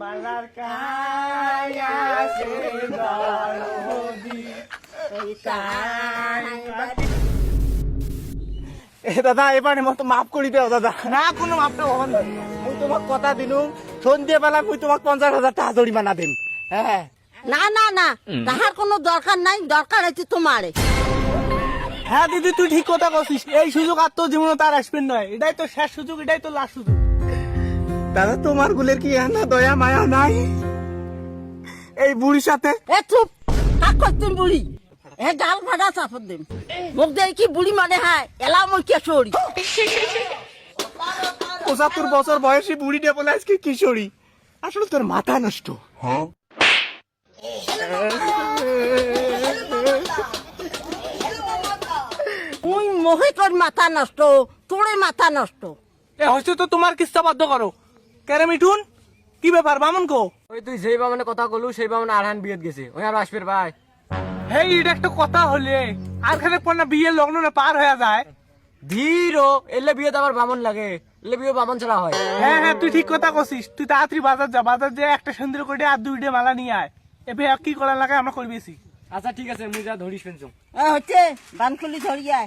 বালার কায়া সে দরদি দাদা এবারে মতো মাফ করি দেও দাদা। না কোনো মাফ দেব না, মুই তোমাক কথা দিলুম সন্ধ্যে বেলা মুই তোমাক 50,000 টাকা জরিমানা দিম। হ্যাঁ না না না, তাহার কোনো দরকার নাই, দরকার হচ্ছে তোমারে। হ্যাঁ দিদি তুই ঠিক কথা বলছিস, এই সুযোগ আর তোর জীবনে তার আসবেন নয়, এটাই তো শেষ সুযোগ, এটাই তো লাস্ট সুযোগ। দাদা তোমার গুলের কি না দয়া মায়া নাই এই বুড়ির সাথে? এ চুপ, কাক করতেন বুড়ি, এ গাল ফাটা চাপত দিম, মুখ দেয় কি বুড়ি মানে হ্যাঁ এলা মই কেশরী। 75 বছর বয়সী বুড়িটা বলে আজকে কিশোরী, আসলে তোর মাথা নষ্ট। তুই মহে তোর মাথা নষ্ট, তোরে মাথা নষ্ট। এ হচ্ছে তো তোমার কিস্তা বাধ্য করো কেরে মিঠুন, কি ব্যাপার বামন কো? ওই তুই যেই বামনে কথা কলু সেই বামনে আরহান বিয়েত গেছে, ওই আর আসবে ভাই। হেই এটা একটা কথা হলে আর খানে পর না বিয়ের লগ্ন না পার হয়ে যায়। ধীরো এলে বিয়েত আবার বামন লাগে, এলে বিয়ে বামন ছাড়া হয়। হ্যাঁ হ্যাঁ তুই ঠিক কথা কছিস, তুই তাড়াতাড়ি বাজার যা, বাজার যে একটা সুন্দর করে আর 2টা মালা নিয়ে আয়, এবে কি করা লাগে আমরা করবেছি। আচ্ছা ঠিক আছে, মুই যা ধরিস ফেলছুম। হচ্ছে বানকুলি ধরিয়া